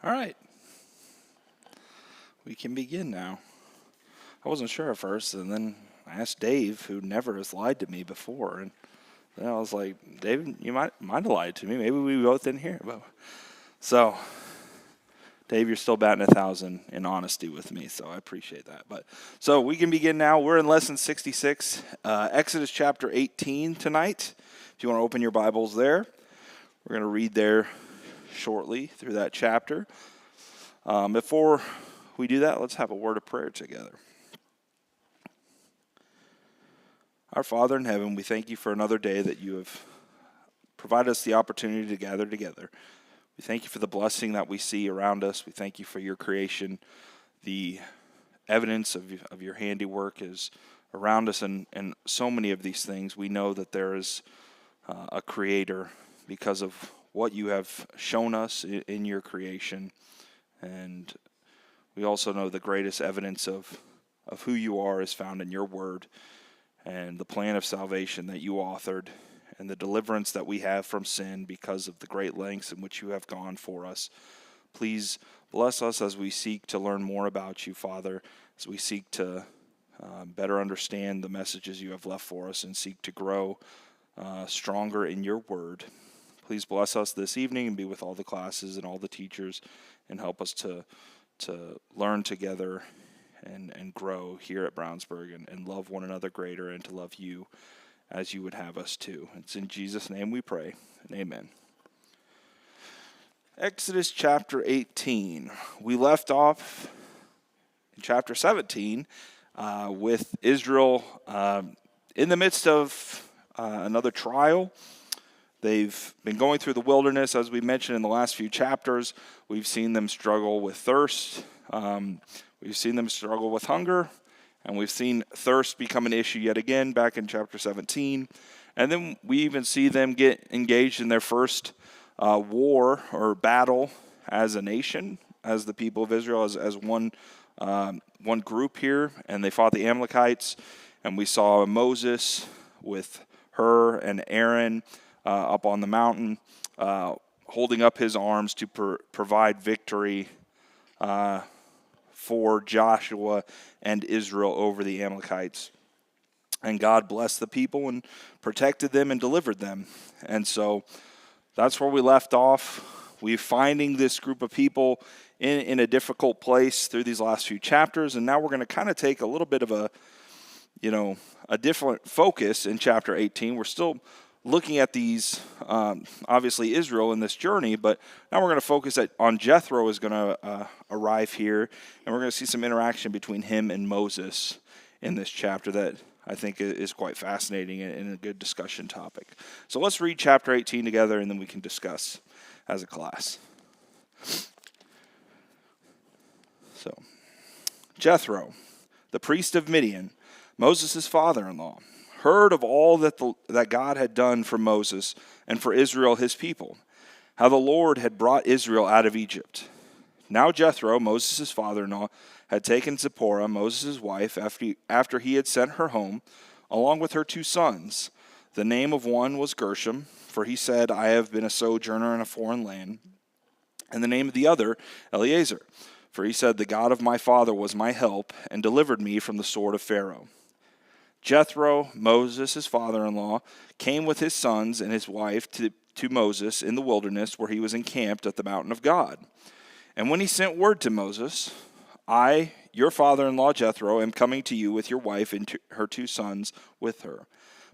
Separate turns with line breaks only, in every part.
All right, we can begin now. I wasn't sure at first, and then I asked Dave, who never has lied to me before, and then I was like, David, you might have lied to me. Maybe we both didn't hear it. So, Dave, you're still batting 1,000 in honesty with me, so I appreciate that. So we can begin now. We're in lesson 66, Exodus chapter 18 tonight. If you want to open your Bibles there, we're going to read there shortly through that chapter. Before we do that, let's have a word of prayer together. Our Father in heaven, we thank you for another day that you have provided us the opportunity to gather together. We thank you for the blessing that we see around us. We thank you for your creation. The evidence of your handiwork is around us, and so many of these things. We know that there is a creator because of what you have shown us in your creation. And we also know the greatest evidence of who you are is found in your word and the plan of salvation that you authored and the deliverance that we have from sin because of the great lengths in which you have gone for us. Please bless us as we seek to learn more about you, Father, as we seek to better understand the messages you have left for us and seek to grow stronger in your word. Please bless us this evening and be with all the classes and all the teachers and help us to learn together and grow here at Brownsburg and love one another greater and to love you as you would have us to. It's in Jesus' name we pray, and amen. Exodus chapter 18. We left off in chapter 17 with Israel in the midst of another trial. They've been going through the wilderness, as we mentioned in the last few chapters. We've seen them struggle with thirst. We've seen them struggle with hunger. And we've seen thirst become an issue yet again back in chapter 17. And then we even see them get engaged in their first war or battle as a nation, as the people of Israel, as one group here. And they fought the Amalekites. And we saw Moses with Hur and Aaron up on the mountain, holding up his arms to provide victory for Joshua and Israel over the Amalekites. And God blessed the people and protected them and delivered them. And so that's where we left off. We're finding this group of people in a difficult place through these last few chapters. And now we're going to kind of take a little bit of a different focus in chapter 18. We're still looking at these, obviously Israel in this journey, but now we're going to focus on Jethro is going to arrive here, and we're going to see some interaction between him and Moses in this chapter that I think is quite fascinating and a good discussion topic. So let's read chapter 18 together, and then we can discuss as a class. So, Jethro, the priest of Midian, Moses' father-in-law, heard of all that God had done for Moses and for Israel his people, how the Lord had brought Israel out of Egypt. Now Jethro, Moses' father-in-law, had taken Zipporah, Moses' wife, after he had sent her home, along with her 2 sons. The name of one was Gershom, for he said, I have been a sojourner in a foreign land. And the name of the other, Eleazar, for he said, the God of my father was my help and delivered me from the sword of Pharaoh. Jethro, Moses' father-in-law, came with his sons and his wife to Moses in the wilderness where he was encamped at the mountain of God. And when he sent word to Moses, I, your father-in-law Jethro, am coming to you with your wife and her 2 sons with her.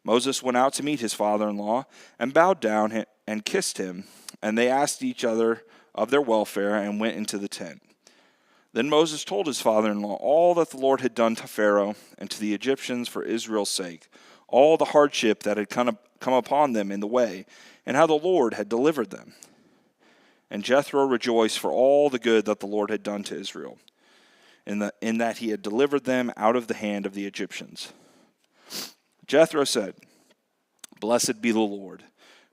Moses went out to meet his father-in-law and bowed down and kissed him, and they asked each other of their welfare and went into the tent. Then Moses told his father-in-law all that the Lord had done to Pharaoh and to the Egyptians for Israel's sake, all the hardship that had come upon them in the way, and how the Lord had delivered them. And Jethro rejoiced for all the good that the Lord had done to Israel, in that he had delivered them out of the hand of the Egyptians. Jethro said, Blessed be the Lord,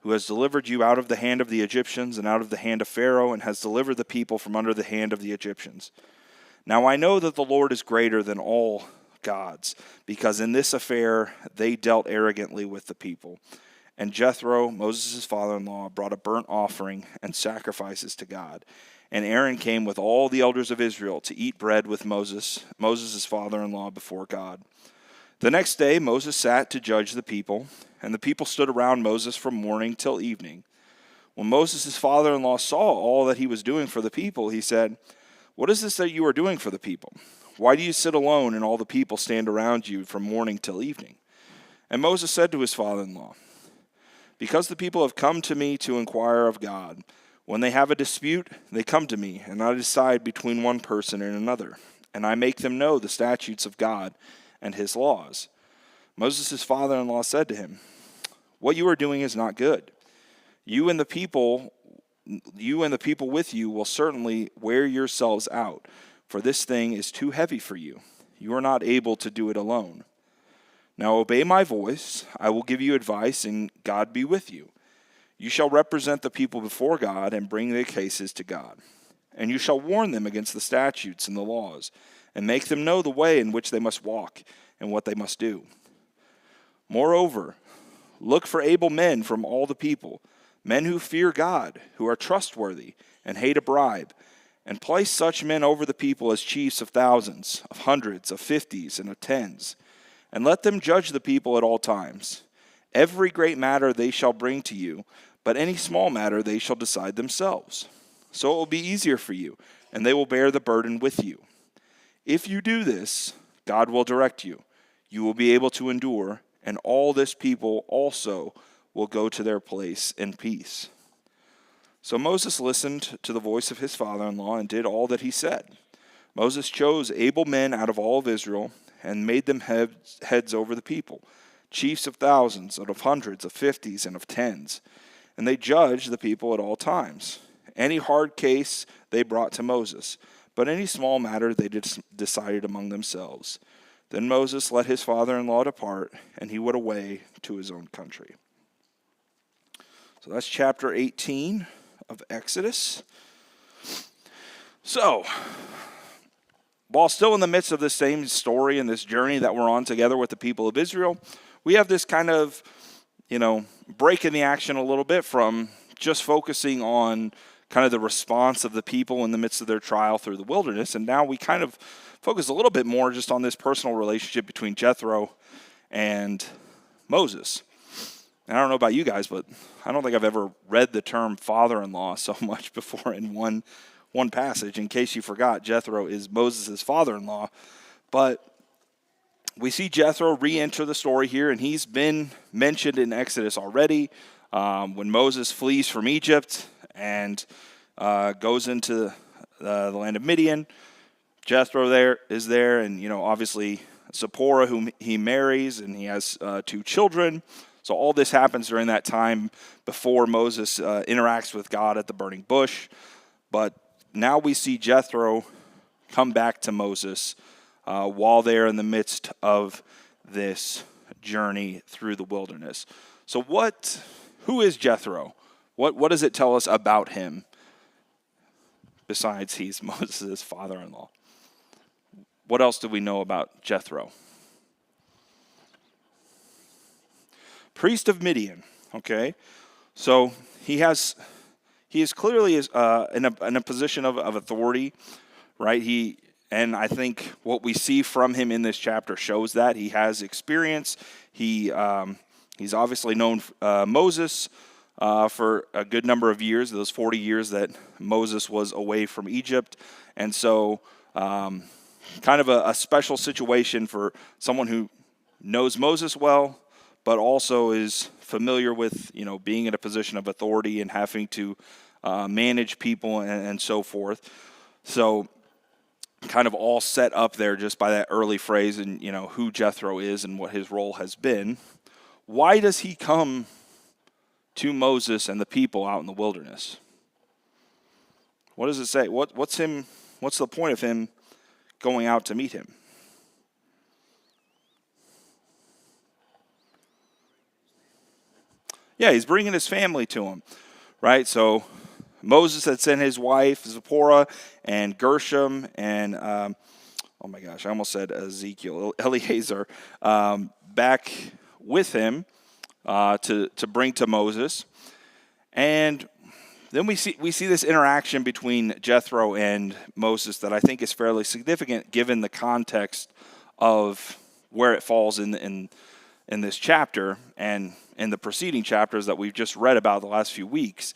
who has delivered you out of the hand of the Egyptians and out of the hand of Pharaoh, and has delivered the people from under the hand of the Egyptians. Now I know that the Lord is greater than all gods, because in this affair they dealt arrogantly with the people. And Jethro, Moses' father-in-law, brought a burnt offering and sacrifices to God. And Aaron came with all the elders of Israel to eat bread with Moses' father-in-law, before God. The next day Moses sat to judge the people, and the people stood around Moses from morning till evening. When Moses' father-in-law saw all that he was doing for the people, he said, "What is this that you are doing for the people? Why do you sit alone and all the people stand around you from morning till evening?" And Moses said to his father-in-law, "Because the people have come to me to inquire of God. When they have a dispute, they come to me, and I decide between one person and another, and I make them know the statutes of God and his laws." Moses' father-in-law said to him, "What you are doing is not good. You and the people with you will certainly wear yourselves out, for this thing is too heavy for you. You are not able to do it alone. Now obey my voice. I will give you advice, and God be with you. You shall represent the people before God and bring their cases to God. And you shall warn them against the statutes and the laws, and make them know the way in which they must walk and what they must do. Moreover, look for able men from all the people, men who fear God, who are trustworthy and hate a bribe, and place such men over the people as chiefs of thousands, of hundreds, of fifties, and of tens. And let them judge the people at all times. Every great matter they shall bring to you, but any small matter they shall decide themselves. So it will be easier for you, and they will bear the burden with you. If you do this, God will direct you. You will be able to endure, and all this people also will go to their place in peace." So Moses listened to the voice of his father-in-law and did all that he said. Moses chose able men out of all of Israel and made them heads over the people, chiefs of thousands, and of hundreds, of fifties, and of tens. And they judged the people at all times. Any hard case they brought to Moses, but any small matter they decided among themselves. Then Moses let his father-in-law depart, and he went away to his own country. So that's chapter 18 of Exodus. So, while still in the midst of this same story and this journey that we're on together with the people of Israel, we have this kind of, break in the action a little bit from just focusing on kind of the response of the people in the midst of their trial through the wilderness. And now we kind of focus a little bit more just on this personal relationship between Jethro and Moses. And I don't know about you guys, but I don't think I've ever read the term father-in-law so much before in one passage. In case you forgot, Jethro is Moses' father-in-law. But we see Jethro re-enter the story here, and he's been mentioned in Exodus already. When Moses flees from Egypt and goes into the land of Midian, Jethro is there, and obviously Zipporah, whom he marries, and he has 2 children. So all this happens during that time before Moses interacts with God at the burning bush. But now we see Jethro come back to Moses while they're in the midst of this journey through the wilderness. So who is Jethro? What does it tell us about him besides he's Moses' father-in-law? What else do we know about Jethro? Priest of Midian, okay? So he is clearly in a position of authority, right? And I think what we see from him in this chapter shows that he has experience. He's obviously known Moses for a good number of years, those 40 years that Moses was away from Egypt. And so kind of a special situation for someone who knows Moses well, but also is familiar with, being in a position of authority and having to manage people and so forth. So kind of all set up there just by that early phrase and, who Jethro is and what his role has been. Why does he come to Moses and the people out in the wilderness? What does it say? What's the point of him going out to meet him? Yeah, he's bringing his family to him, right? So Moses had sent his wife Zipporah and Gershom and oh my gosh, I almost said Ezekiel, Eleazar, back with him to bring to Moses. And then we see this interaction between Jethro and Moses that I think is fairly significant given the context of where it falls in this chapter and in the preceding chapters that we've just read about the last few weeks.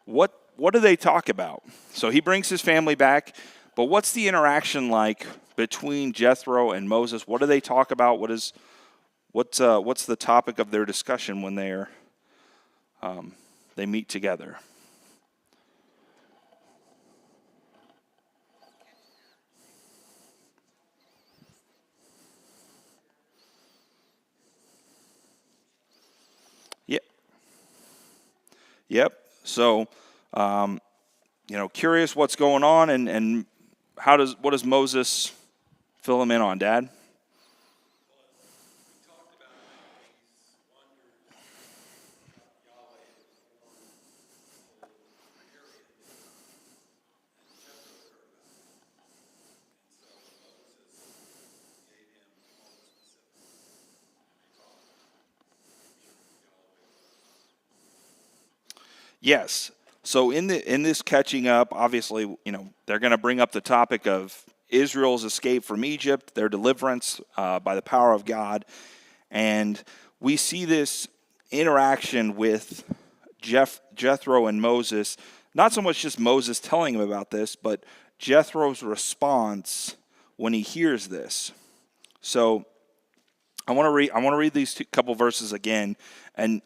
What do they talk about? So he brings his family back, but what's the interaction like between Jethro and Moses? What do they talk about? What's the topic of their discussion when they meet together? Yep. So, curious what's going on, and what does Moses fill him in on, Dad? Yes. So in this catching up, obviously, they're going to bring up the topic of Israel's escape from Egypt, their deliverance by the power of God, and we see this interaction with Jethro and Moses. Not so much just Moses telling him about this, but Jethro's response when he hears this. So I want to read these couple verses again, and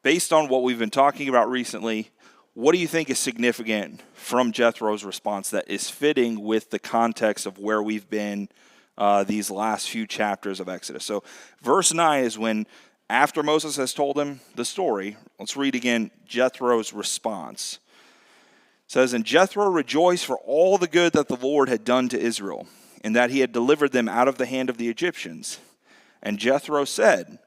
based on what we've been talking about recently, what do you think is significant from Jethro's response that is fitting with the context of where we've been these last few chapters of Exodus? So verse 9 is when, after Moses has told him the story, let's read again Jethro's response. It says, "And Jethro rejoiced for all the good that the Lord had done to Israel, and that he had delivered them out of the hand of the Egyptians. And Jethro said,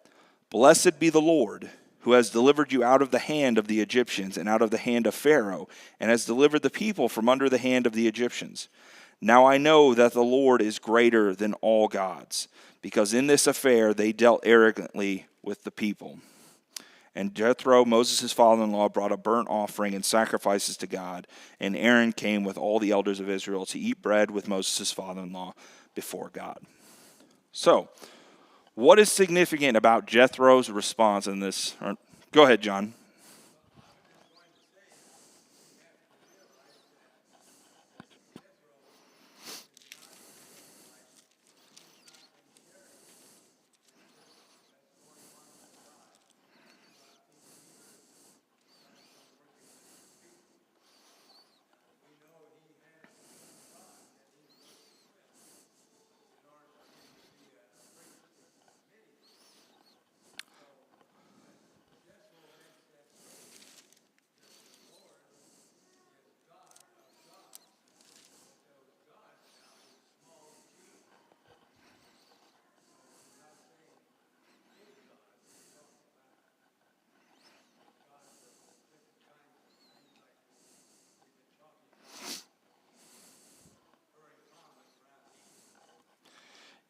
'Blessed be the Lord, who has delivered you out of the hand of the Egyptians and out of the hand of Pharaoh, and has delivered the people from under the hand of the Egyptians. Now I know that the Lord is greater than all gods, because in this affair they dealt arrogantly with the people.' And Jethro, Moses' father-in-law, brought a burnt offering and sacrifices to God, and Aaron came with all the elders of Israel to eat bread with Moses' father-in-law before God." So, what is significant about Jethro's response in this? Go ahead, John.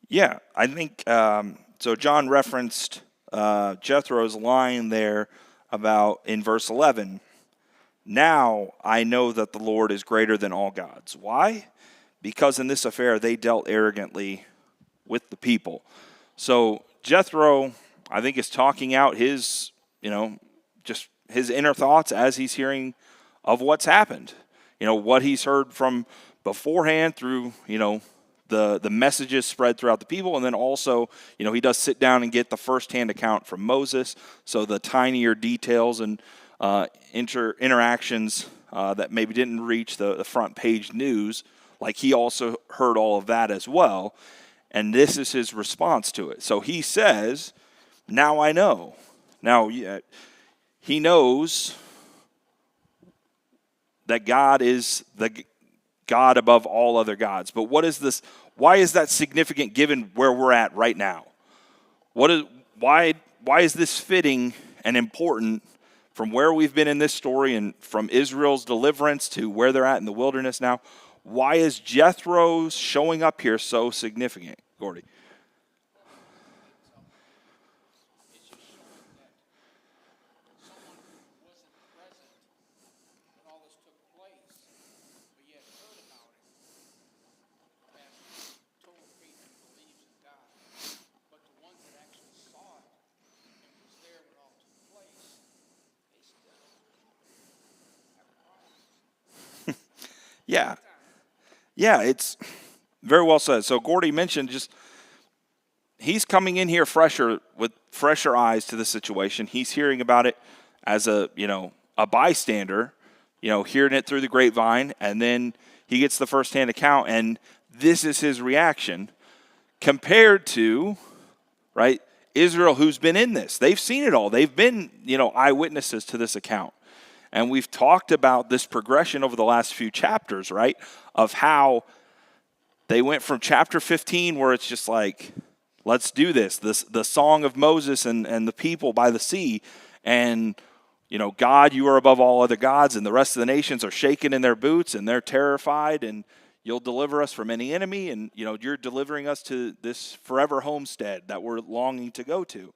Yeah, I think so. John referenced Jethro's line there about in verse 11. Now I know that the Lord is greater than all gods. Why? Because in this affair they dealt arrogantly with the people. So Jethro, I think, is talking out his, just his inner thoughts as he's hearing of what's happened. What he's heard from beforehand through, the messages spread throughout the people, and then also, he does sit down and get the firsthand account from Moses. So the tinier details and interactions that maybe didn't reach the front page news, like he also heard all of that as well. And this is his response to it. So he says, now I know. Now, he knows that God is the God above all other gods. But what is this? Why is that significant given where we're at right now? Why is this fitting and important from where we've been in this story and from Israel's deliverance to where they're at in the wilderness now? Why is Jethro's showing up here so significant, Gordy? Yeah. Yeah, it's very well said. So Gordy mentioned just he's coming in here fresher with fresher eyes to the situation. He's hearing about it as a bystander, hearing it through the grapevine, and then he gets the firsthand account, and this is his reaction compared to, right, Israel, who's been in this. They've seen it all. They've been, eyewitnesses to this account. And we've talked about this progression over the last few chapters, right, of how they went from chapter 15 where it's just like, let's do this, the song of Moses and the people by the sea, and God, you are above all other gods, and the rest of the nations are shaking in their boots, and they're terrified, and you'll deliver us from any enemy, and you're delivering us to this forever homestead that we're longing to go to.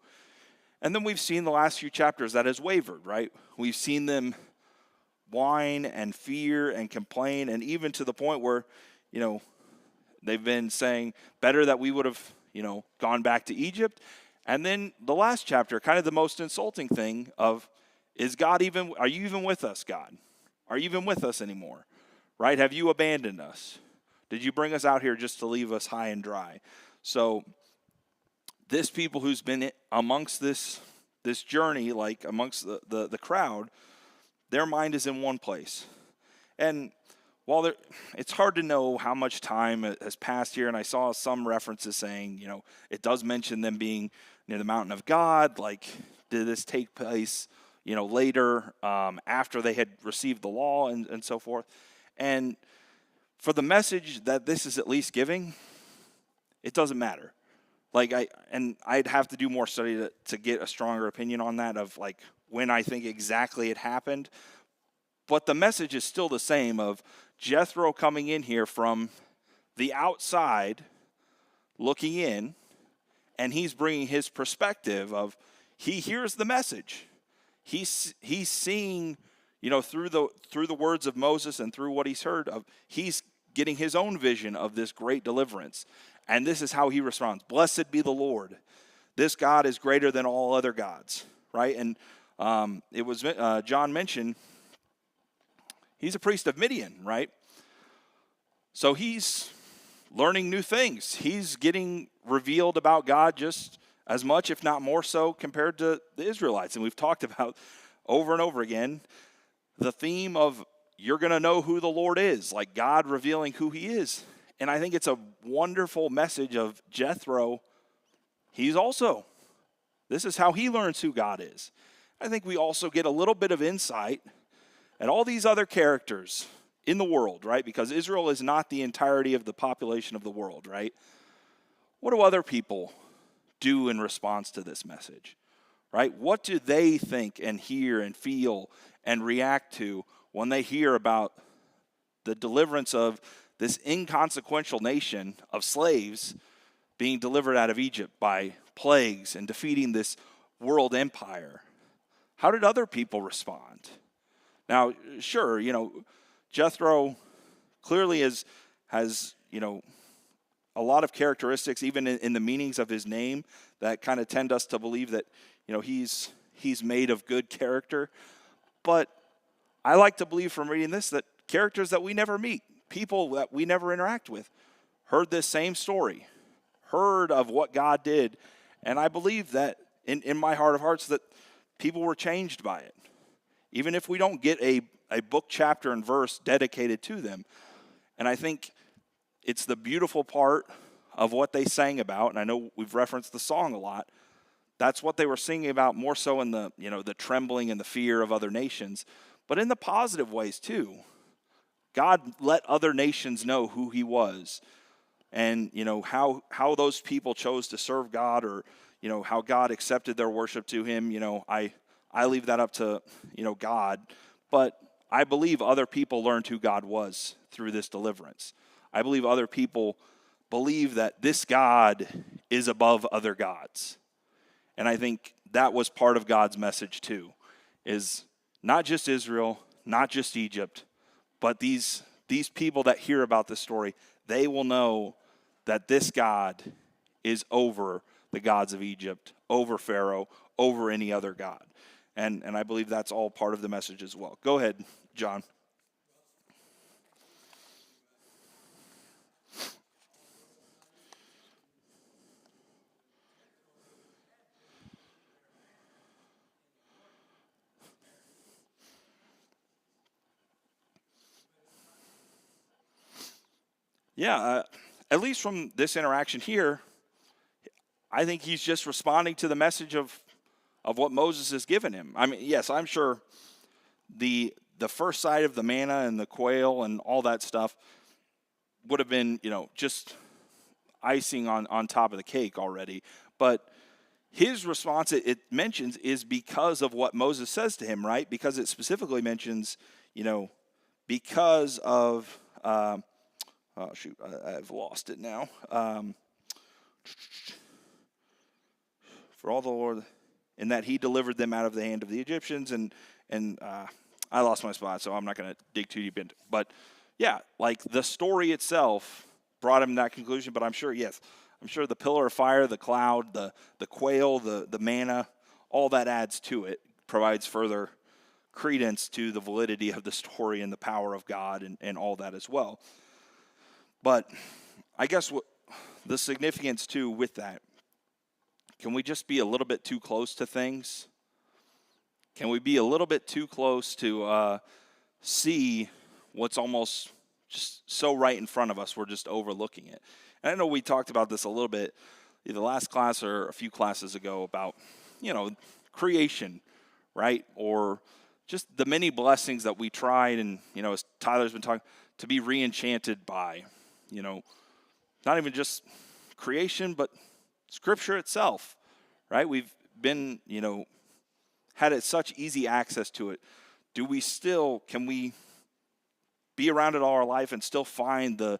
And then we've seen the last few chapters that has wavered, right? We've seen them whine and fear and complain, and even to the point where, they've been saying, better that we would have, gone back to Egypt. And then the last chapter, kind of the most insulting thing of, are you even with us, God? Are you even with us anymore? Right? Have you abandoned us? Did you bring us out here just to leave us high and dry? So this people who's been amongst this journey, like amongst the crowd, their mind is in one place. And while it's hard to know how much time has passed here, and I saw some references saying, it does mention them being near the mountain of God. Like, did this take place, later after they had received the law and so forth? And for the message that this is at least giving, it doesn't matter. Like, I'd have to do more study to get a stronger opinion on that of like when I think exactly it happened. But the message is still the same of Jethro coming in here from the outside, looking in, and he's bringing his perspective of he hears the message. He's seeing, through the words of Moses and through what he's heard of, he's getting his own vision of this great deliverance. And this is how he responds. Blessed be the Lord. This God is greater than all other gods, right? And it was John mentioned, he's a priest of Midian, right? So he's learning new things. He's getting revealed about God just as much, if not more so, compared to the Israelites. And we've talked about over and over again the theme of you're going to know who the Lord is, like God revealing who he is. And I think it's a wonderful message of Jethro. This is how he learns who God is. I think we also get a little bit of insight and all these other characters in the world, right? Because Israel is not the entirety of the population of the world, right? What do other people do in response to this message, right? What do they think and hear and feel and react to when they hear about the deliverance of this inconsequential nation of slaves being delivered out of Egypt by plagues and defeating this world empire? How did other people respond? Now, sure, Jethro clearly has a lot of characteristics, even in the meanings of his name, that kind of tend us to believe that, he's made of good character. But I like to believe from reading this that characters that we never meet, people that we never interact with, heard this same story, heard of what God did, and I believe that in my heart of hearts that people were changed by it. Even if we don't get a book, chapter, and verse dedicated to them. And I think it's the beautiful part of what they sang about, and I know we've referenced the song a lot. That's what they were singing about more so in the, the trembling and the fear of other nations, but in the positive ways too. God let other nations know who he was and, how those people chose to serve God or, how God accepted their worship to him. I leave that up to, God, but I believe other people learned who God was through this deliverance. I believe other people believe that this God is above other gods. And I think that was part of God's message too, is not just Israel, not just Egypt, but these people that hear about this story, they will know that this God is over the gods of Egypt, over Pharaoh, over any other god. And I believe that's all part of the message as well. Go ahead, John. Yeah, at least from this interaction here, I think he's just responding to the message of what Moses has given him. I mean, yes, I'm sure the first sight of the manna and the quail and all that stuff would have been, just icing on top of the cake already. But his response, it mentions, is because of what Moses says to him, right? Because it specifically mentions, because of, oh shoot, I've lost it now. For all the Lord, in that he delivered them out of the hand of the Egyptians, and I lost my spot, so I'm not going to dig too deep into it. But yeah, like the story itself brought him to that conclusion. But I'm sure the pillar of fire, the cloud, the quail, the manna, all that adds to it, provides further credence to the validity of the story and the power of God and all that as well. But I guess what the significance too with that, can we just be a little bit too close to things? Can we be a little bit too close to see what's almost just so right in front of us, we're just overlooking it? And I know we talked about this a little bit either last class or a few classes ago about, creation, right? Or just the many blessings that we tried, and, as Tyler's been talking, to be re-enchanted by, not even just creation, but Scripture itself, right? We've been, had it such easy access to it. Can we be around it all our life and still find the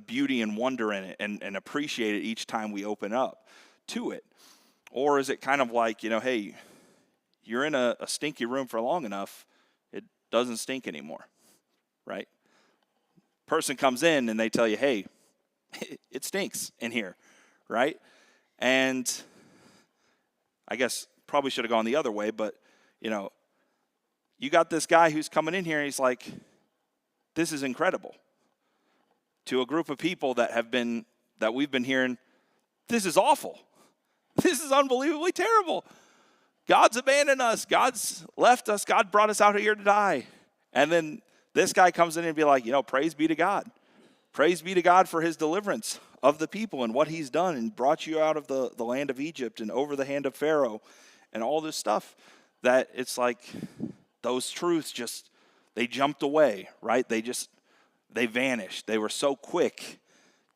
beauty and wonder in it and appreciate it each time we open up to it? Or is it kind of like, hey, you're in a stinky room for long enough, it doesn't stink anymore, right? Person comes in and they tell you, hey, it stinks in here, right? And I guess probably should have gone the other way, but, you got this guy who's coming in here and he's like, this is incredible. To a group of people that we've been hearing, this is awful. This is unbelievably terrible. God's abandoned us. God's left us. God brought us out here to die. And then this guy comes in and be like, praise be to God. Praise be to God for his deliverance of the people and what he's done and brought you out of the land of Egypt and over the hand of Pharaoh and all this stuff. That it's like those truths they jumped away, right? They vanished. They were so quick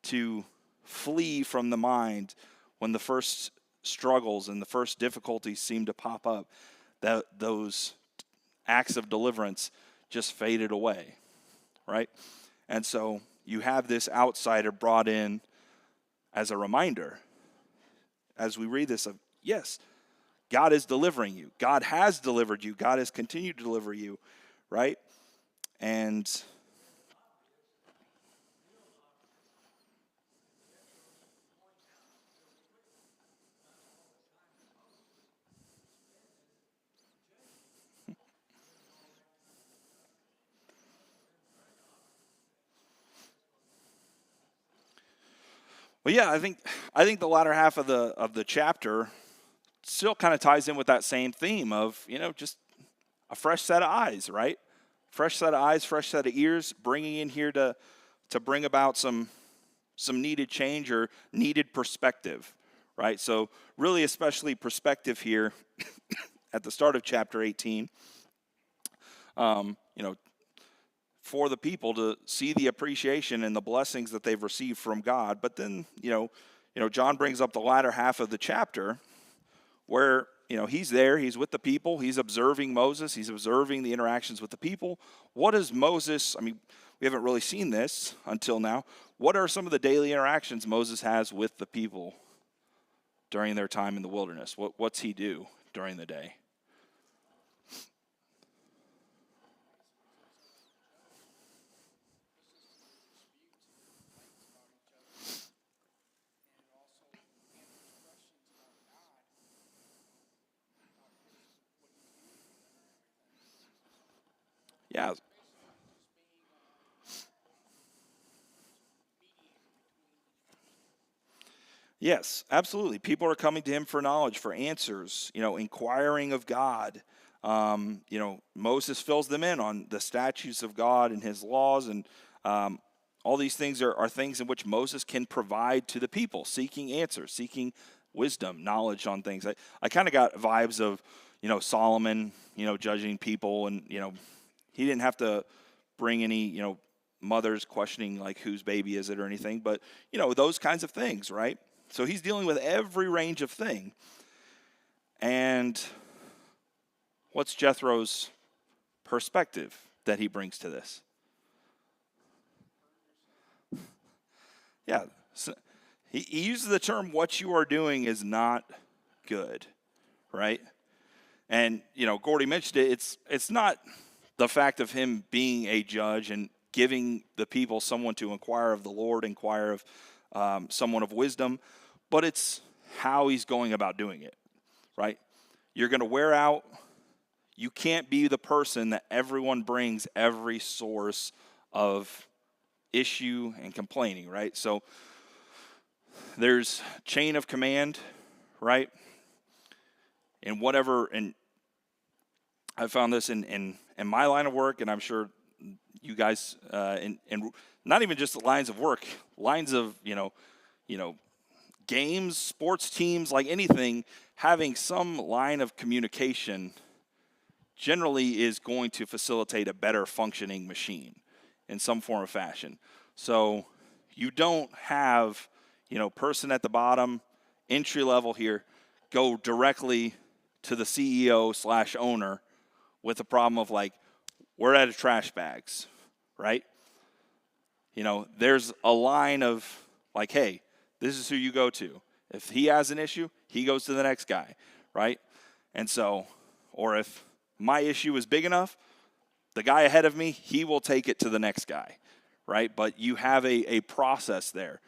to flee from the mind when the first struggles and the first difficulties seemed to pop up, that those acts of deliverance just faded away, right? And so you have this outsider brought in as a reminder as we read this of, yes, God is delivering you. God has delivered you. God has continued to deliver you, right? And well, yeah, I think the latter half of the chapter still kind of ties in with that same theme of, just a fresh set of eyes, right? Fresh set of eyes, fresh set of ears, bringing in here to bring about some needed change or needed perspective, right? So really, especially perspective here at the start of chapter 18, for the people to see the appreciation and the blessings that they've received from God. But then, John brings up the latter half of the chapter where, he's there, he's with the people, he's observing Moses, he's observing the interactions with the people. What is Moses, we haven't really seen this until now. What are some of the daily interactions Moses has with the people during their time in the wilderness? What's he do during the day? Yeah. Yes, absolutely. People are coming to him for knowledge, for answers, inquiring of God. Moses fills them in on the statutes of God and his laws and all these things are things in which Moses can provide to the people, seeking answers, seeking wisdom, knowledge on things. I kind of got vibes of, Solomon, judging people, and, he didn't have to bring any, mothers questioning like whose baby is it or anything, but, those kinds of things, right? So he's dealing with every range of thing. And what's Jethro's perspective that he brings to this? Yeah, so he uses the term, what you are doing is not good, right? And, Gordy mentioned it, it's not the fact of him being a judge and giving the people someone to inquire of the Lord, inquire of someone of wisdom, but it's how he's going about doing it, right? You're going to wear out. You can't be the person that everyone brings every source of issue and complaining, right? So there's chain of command, right? And whatever, and I found this in my line of work, and I'm sure you guys, and not even just the lines of work, lines of, games, sports teams, like anything, having some line of communication generally is going to facilitate a better functioning machine in some form or fashion. So you don't have, person at the bottom, entry level here, go directly to the CEO/owner with a problem of like, we're out of trash bags, right? There's a line of like, hey, this is who you go to. If he has an issue, he goes to the next guy, right? And so, or if my issue is big enough, the guy ahead of me, he will take it to the next guy, right? But you have a process there.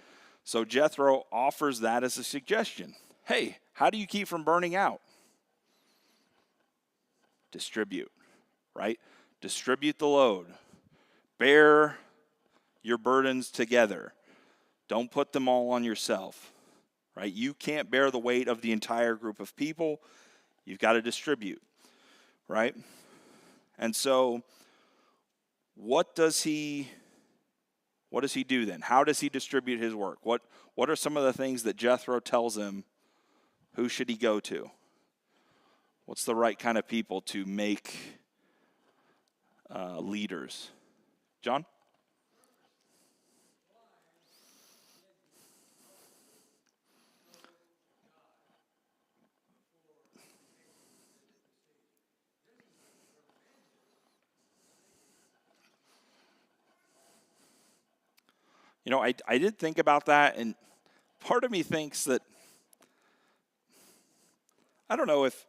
So Jethro offers that as a suggestion. Hey, how do you keep from burning out? Distribute, right? Distribute the load. Bear your burdens together. Don't put them all on yourself, right? You can't bear the weight of the entire group of people. You've got to distribute, right? And so what does he do then? How does he distribute his work? What are some of the things that Jethro tells him? Who should he go to? What's the right kind of people to make leaders? John? I did think about that, and part of me thinks that, I don't know if,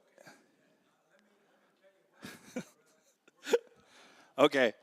okay.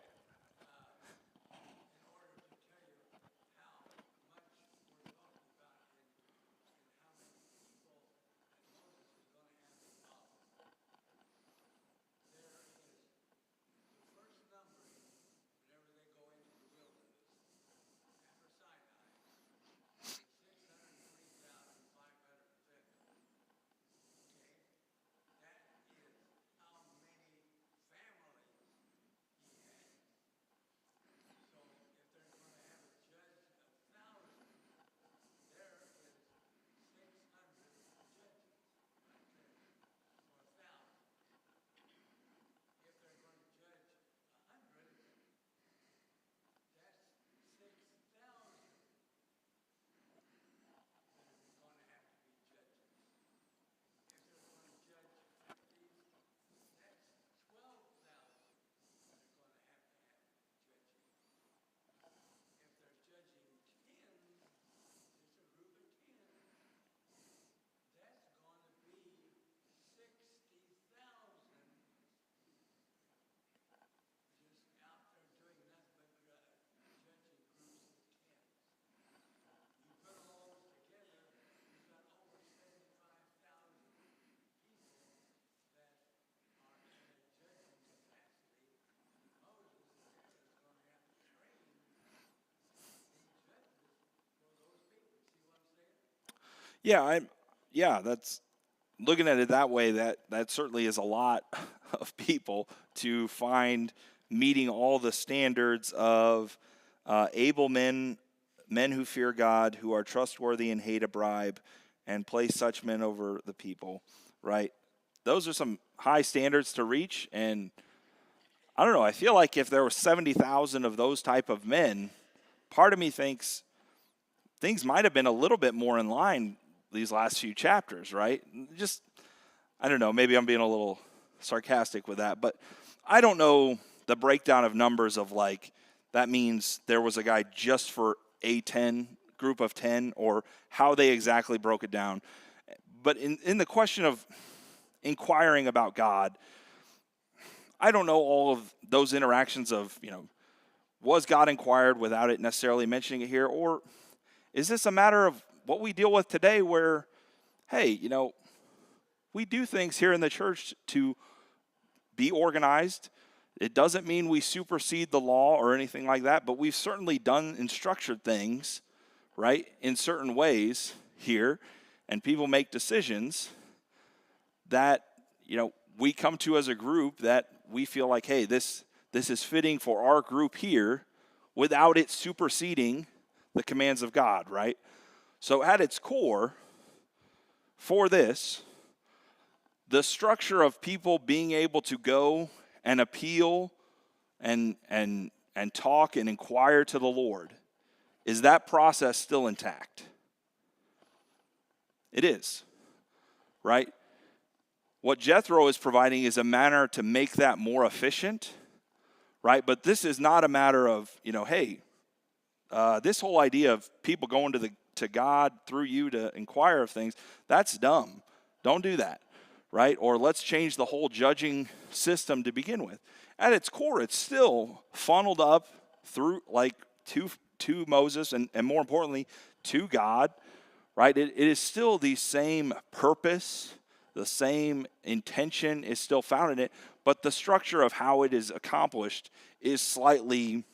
Yeah, that's looking at it that way, that certainly is a lot of people to find meeting all the standards of able men, men who fear God, who are trustworthy and hate a bribe, and place such men over the people, right? Those are some high standards to reach, and I don't know, I feel like if there were 70,000 of those type of men, part of me thinks things might have been a little bit more in line these last few chapters, right? Just, I don't know, maybe I'm being a little sarcastic with that, but I don't know the breakdown of numbers of like, that means there was a guy just for a 10, group of 10, or how they exactly broke it down. But in the question of inquiring about God, I don't know all of those interactions of, was God inquired without it necessarily mentioning it here? Or is this a matter of what we deal with today where, hey, we do things here in the church to be organized. It doesn't mean we supersede the law or anything like that, but we've certainly done and structured things, right, in certain ways here, and people make decisions that, we come to as a group that we feel like, hey, this is fitting for our group here without it superseding the commands of God, right? So at its core, for this, the structure of people being able to go and appeal and talk and inquire to the Lord, is that process still intact? It is, right? What Jethro is providing is a manner to make that more efficient, right? But this is not a matter of, hey, this whole idea of people going to God through you to inquire of things, that's dumb. Don't do that, right? Or let's change the whole judging system to begin with. At its core, it's still funneled up through like to Moses and more importantly to God, right? It is still the same purpose, the same intention is still found in it, but the structure of how it is accomplished is slightly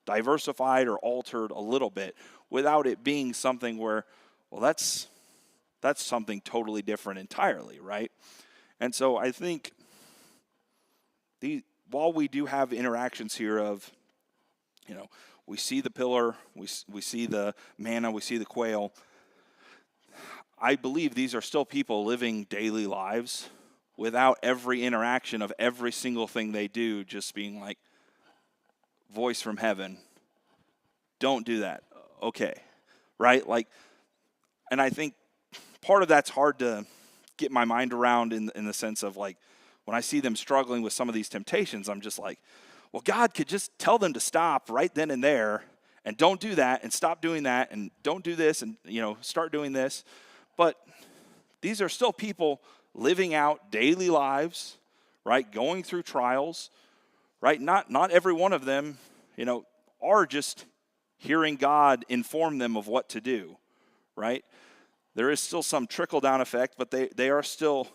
diversified or altered a little bit without it being something where, well, that's something totally different entirely, right? And so I think while we do have interactions here of, we see the pillar, we see the manna, we see the quail, I believe these are still people living daily lives without every interaction of every single thing they do just being like, voice from heaven, don't do that. Okay, right? Like, and I think part of that's hard to get my mind around in the sense of like, when I see them struggling with some of these temptations, I'm just like, well, God could just tell them to stop right then and there and don't do that and stop doing that and don't do this and, start doing this. But these are still people living out daily lives, right? Going through trials, right? Not every one of them, are just hearing God inform them of what to do, right? There is still some trickle-down effect, but they are still,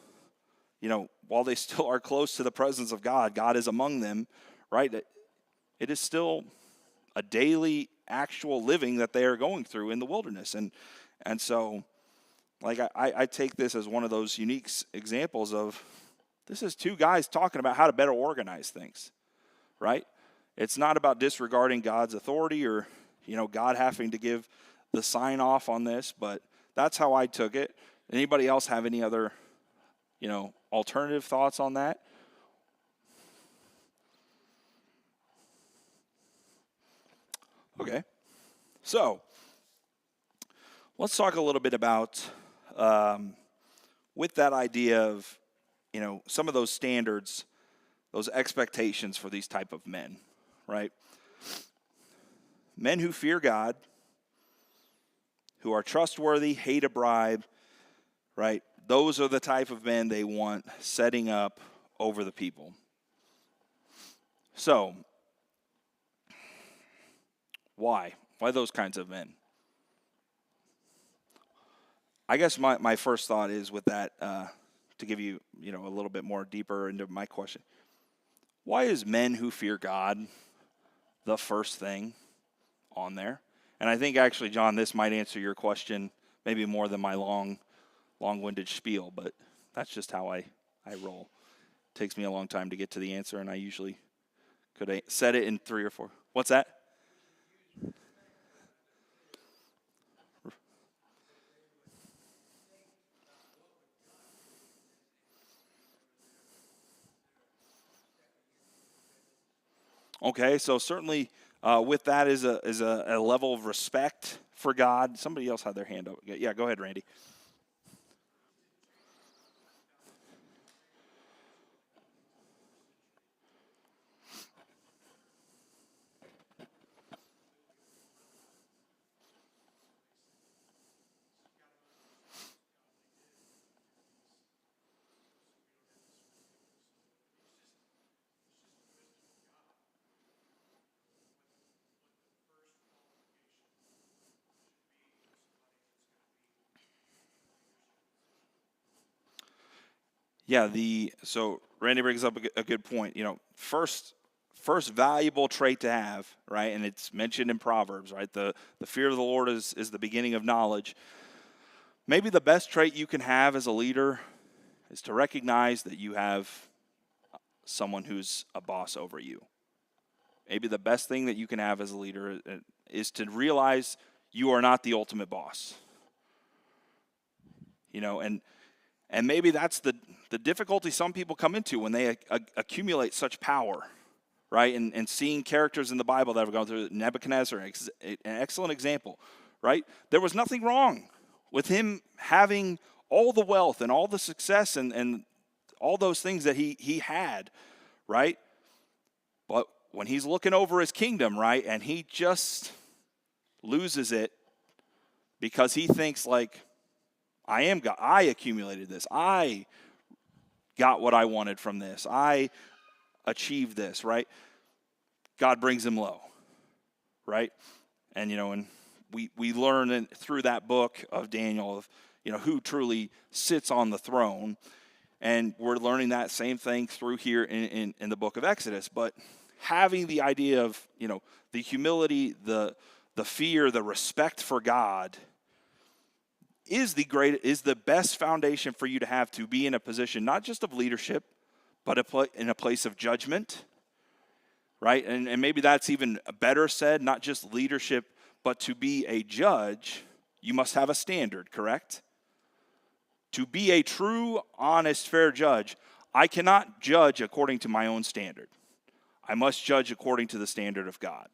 while they still are close to the presence of God, God is among them, right? It is still a daily actual living that they are going through in the wilderness. And so, like, I take this as one of those unique examples of, this is two guys talking about how to better organize things, right? It's not about disregarding God's authority or, God having to give the sign off on this, but that's how I took it. Anybody else have any other, alternative thoughts on that? Okay. So, let's talk a little bit about, with that idea of, some of those standards, those expectations for these type of men, right? Men who fear God, who are trustworthy, hate a bribe, right? Those are the type of men they want setting up over the people. So, why? Why those kinds of men? I guess my first thought is with that, to give you, a little bit more deeper into my question. Why is men who fear God the first thing on there? And I think actually, John, this might answer your question maybe more than my long-winded spiel, but that's just how I roll. It takes me a long time to get to the answer, and I usually could have said it in 3 or 4. What's that? Okay, so certainly with that is a level of respect for God. Somebody else had their hand up. Yeah, go ahead, Randy. Yeah, so Randy brings up a good point. First valuable trait to have, right? And it's mentioned in Proverbs, right? The fear of the Lord is the beginning of knowledge. Maybe the best trait you can have as a leader is to recognize that you have someone who's a boss over you. Maybe the best thing that you can have as a leader is to realize you are not the ultimate boss. And maybe that's the difficulty some people come into when they accumulate such power, right? And seeing characters in the Bible that have gone through Nebuchadnezzar, an excellent example, right? There was nothing wrong with him having all the wealth and all the success and all those things that he had, right? But when he's looking over his kingdom, right, and he just loses it because he thinks like, I am God. I accumulated this. I got what I wanted from this. I achieved this, right? God brings him low, right? And we learn through that book of Daniel of who truly sits on the throne, and we're learning that same thing through here in the book of Exodus. But having the idea of the humility, the fear, the respect for God is the best foundation for you to have to be in a position not just of leadership, but in a place of judgment, right? And maybe that's even better said, not just leadership, but to be a judge, you must have a standard, correct? To be a true, honest, fair judge, I cannot judge according to my own standard. I must judge according to the standard of God.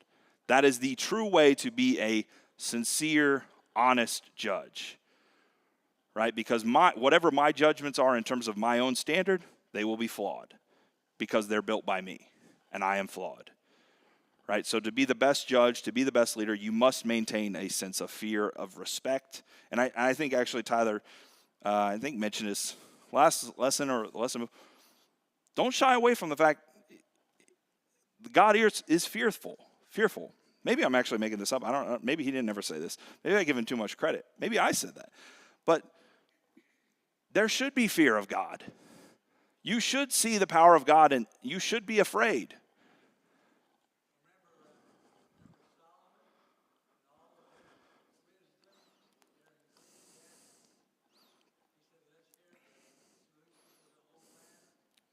That is the true way to be a sincere, honest judge. Right? Because whatever my judgments are in terms of my own standard, they will be flawed because they're built by me and I am flawed. Right? So to be the best judge, to be the best leader, you must maintain a sense of fear, of respect. And I think actually Tyler, mentioned this last lesson or lesson. Don't shy away from the fact God is fearful. Maybe I'm actually making this up. I don't know. Maybe he didn't ever say this. Maybe I give him too much credit. Maybe I said that. But there should be fear of God. You should see the power of God, and you should be afraid.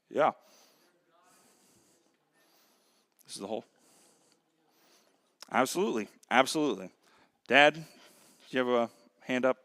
Yeah. This is the whole. Absolutely. Dad, do you have a hand up?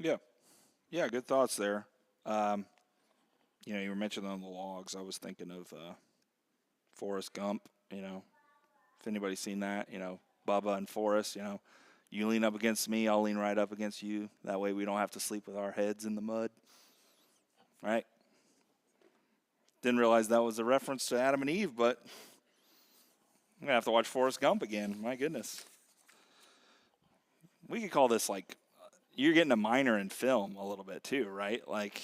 Yeah. Yeah, good thoughts there. Um, you were mentioning on the logs. I was thinking of Forrest Gump, if anybody's seen that, Bubba and Forrest, you lean up against me, I'll lean right up against you. That way we don't have to sleep with our heads in the mud, right? Didn't realize that was a reference to Adam and Eve, but I'm going to have to watch Forrest Gump again. My goodness. We could call this like, you're getting a minor in film a little bit too, right? Like,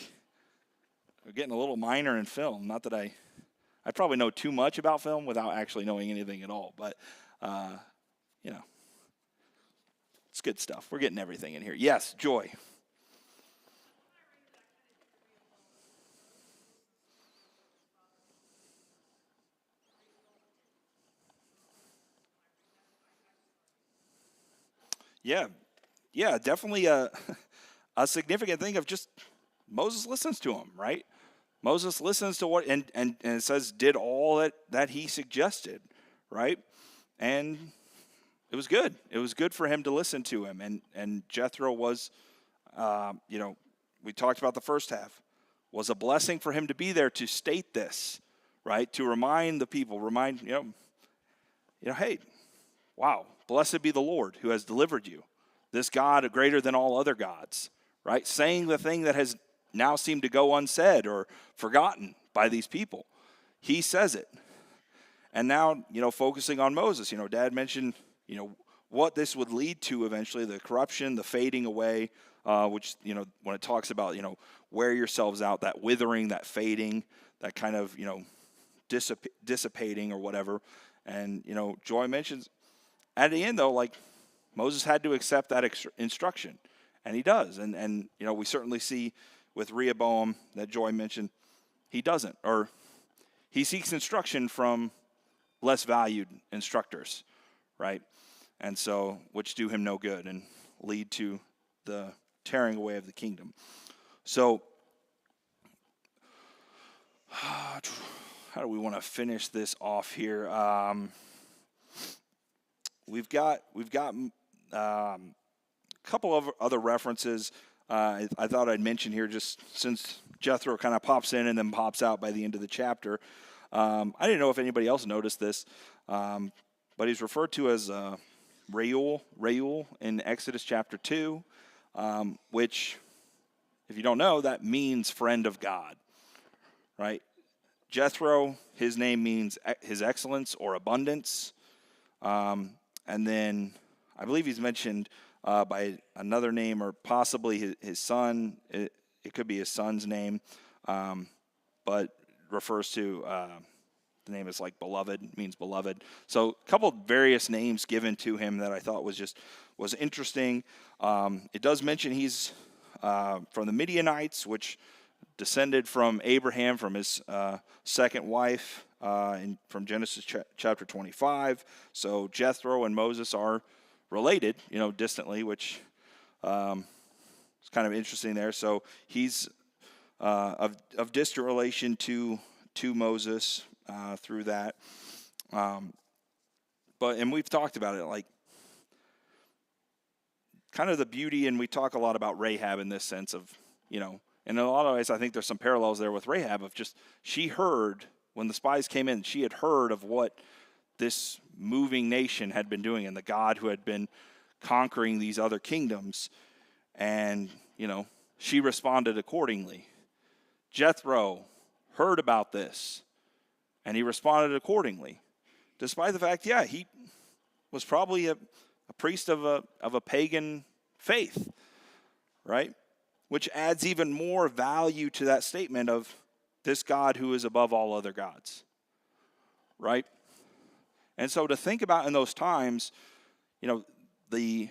we're getting a little minor in film. Not that I probably know too much about film without actually knowing anything at all, but, it's good stuff. We're getting everything in here. Yes, Joy. Yeah, yeah, definitely a significant thing of just Moses listens to him, right? Moses listens to what, and it says, did all that he suggested, right? And it was good. It was good for him to listen to him. And Jethro was, we talked about the first half, was a blessing for him to be there to state this, right? To remind the people, hey, wow, blessed be the Lord who has delivered you, this God greater than all other gods, right? Saying the thing that has now seemed to go unsaid or forgotten by these people. He says it. And now, focusing on Moses, Dad mentioned, what this would lead to eventually, the corruption, the fading away, which, when it talks about, wear yourselves out, that withering, that fading, that kind of, dissipating or whatever. And, Joy mentions at the end, though, like Moses had to accept that instruction, and he does. And we certainly see with Rehoboam that Joy mentioned, he doesn't, or he seeks instruction from less valued instructors, right? And so, which do him no good and lead to the tearing away of the kingdom. So, how do we want to finish this off here? We've got a couple of other references I thought I'd mention here, just since Jethro kind of pops in and then pops out by the end of the chapter. I didn't know if anybody else noticed this, but he's referred to as Reuel in Exodus chapter 2, which, if you don't know, that means friend of God, right? Jethro, his name means his excellence or abundance. And then I believe he's mentioned by another name, or possibly his son. It could be his son's name, but refers to the name is like beloved, means beloved. So a couple various names given to him that I thought was interesting. It does mention he's from the Midianites, which descended from Abraham, from his second wife, from Genesis chapter 25. So Jethro and Moses are related, distantly, which is kind of interesting there. So he's of distant relation to Moses through that. And we've talked about it, like kind of the beauty, and we talk a lot about Rahab in this sense of, in a lot of ways, I think there's some parallels there with Rahab of just, she heard, when the spies came in, she had heard of what this moving nation had been doing and the God who had been conquering these other kingdoms. And, she responded accordingly. Jethro heard about this, and he responded accordingly. Despite the fact, he was probably a priest of a pagan faith, right? Which adds even more value to that statement of this God who is above all other gods, right? And so to think about in those times, the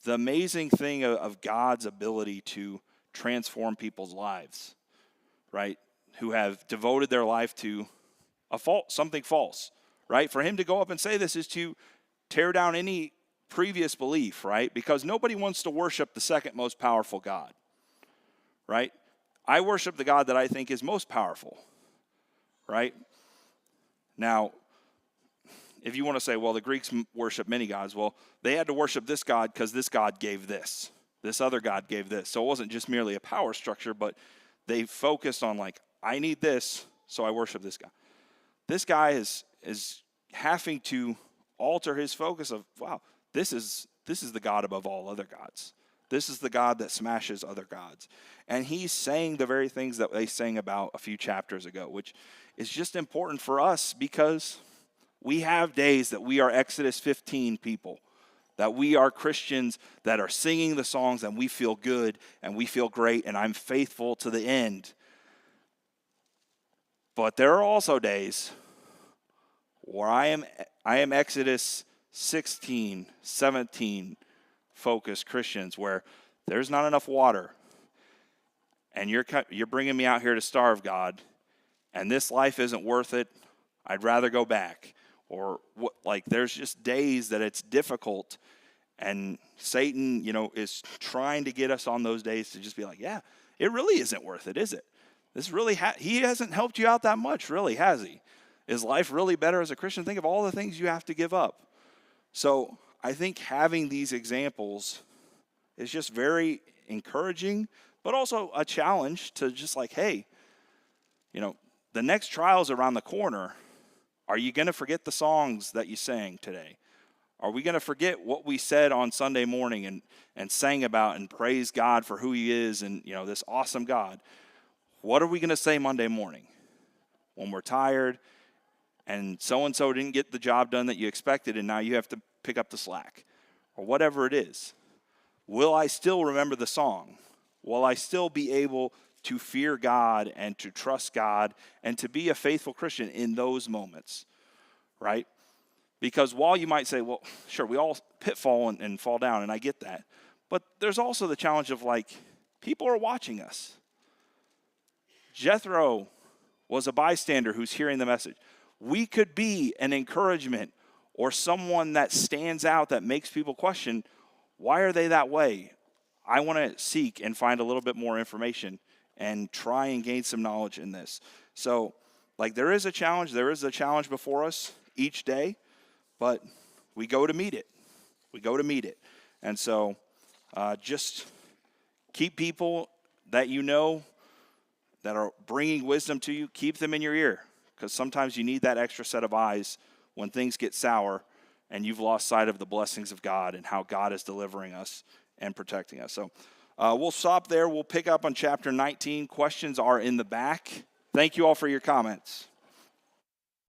amazing thing of God's ability to transform people's lives, right? Who have devoted their life to something false, right? For him to go up and say this is to tear down any previous belief, right? Because nobody wants to worship the second most powerful God, right? I worship the God that I think is most powerful, right? Now, if you want to say, well, the Greeks worship many gods, well, they had to worship this God because this God gave this, this other god gave this. So it wasn't just merely a power structure, but they focused on like, I need this, so I worship this guy. This guy is having to alter his focus of, wow, this is the God above all other gods. This is the God that smashes other gods. And he's saying the very things that they sang about a few chapters ago, which is just important for us because we have days that we are Exodus 15 people, that we are Christians that are singing the songs and we feel good and we feel great and I'm faithful to the end. But there are also days where I am Exodus 16, 17 focused Christians where there's not enough water and you're bringing me out here to starve, God, and this life isn't worth it. I'd rather go back. Or what, like there's just days that it's difficult, and Satan, is trying to get us on those days to just be like, yeah, it really isn't worth it, is it? This really he hasn't helped you out that much, really, has he? Is life really better as a Christian? Think of all the things you have to give up. So I think having these examples is just very encouraging, but also a challenge to just like, hey, the next trial's around the corner. Are you going to forget the songs that you sang today? Are we going to forget what we said on Sunday morning and sang about and praise God for who he is and, this awesome God? What are we going to say Monday morning when we're tired and so-and-so didn't get the job done that you expected and now you have to pick up the slack? Or whatever it is. Will I still remember the song? Will I still be able to fear God and to trust God and to be a faithful Christian in those moments, right? Because while you might say, well, sure, we all pitfall and fall down, and I get that, but there's also the challenge of like, people are watching us. Jethro was a bystander who's hearing the message. We could be an encouragement or someone that stands out that makes people question, why are they that way? I want to seek and find a little bit more information and try and gain some knowledge in this. So, there is a challenge. There is a challenge before us each day, but we go to meet it. We go to meet it. And so, just keep people that that are bringing wisdom to you, keep them in your ear, because sometimes you need that extra set of eyes when things get sour and you've lost sight of the blessings of God and how God is delivering us and protecting us. So we'll stop there. We'll pick up on chapter 19. Questions are in the back. Thank you all for your comments.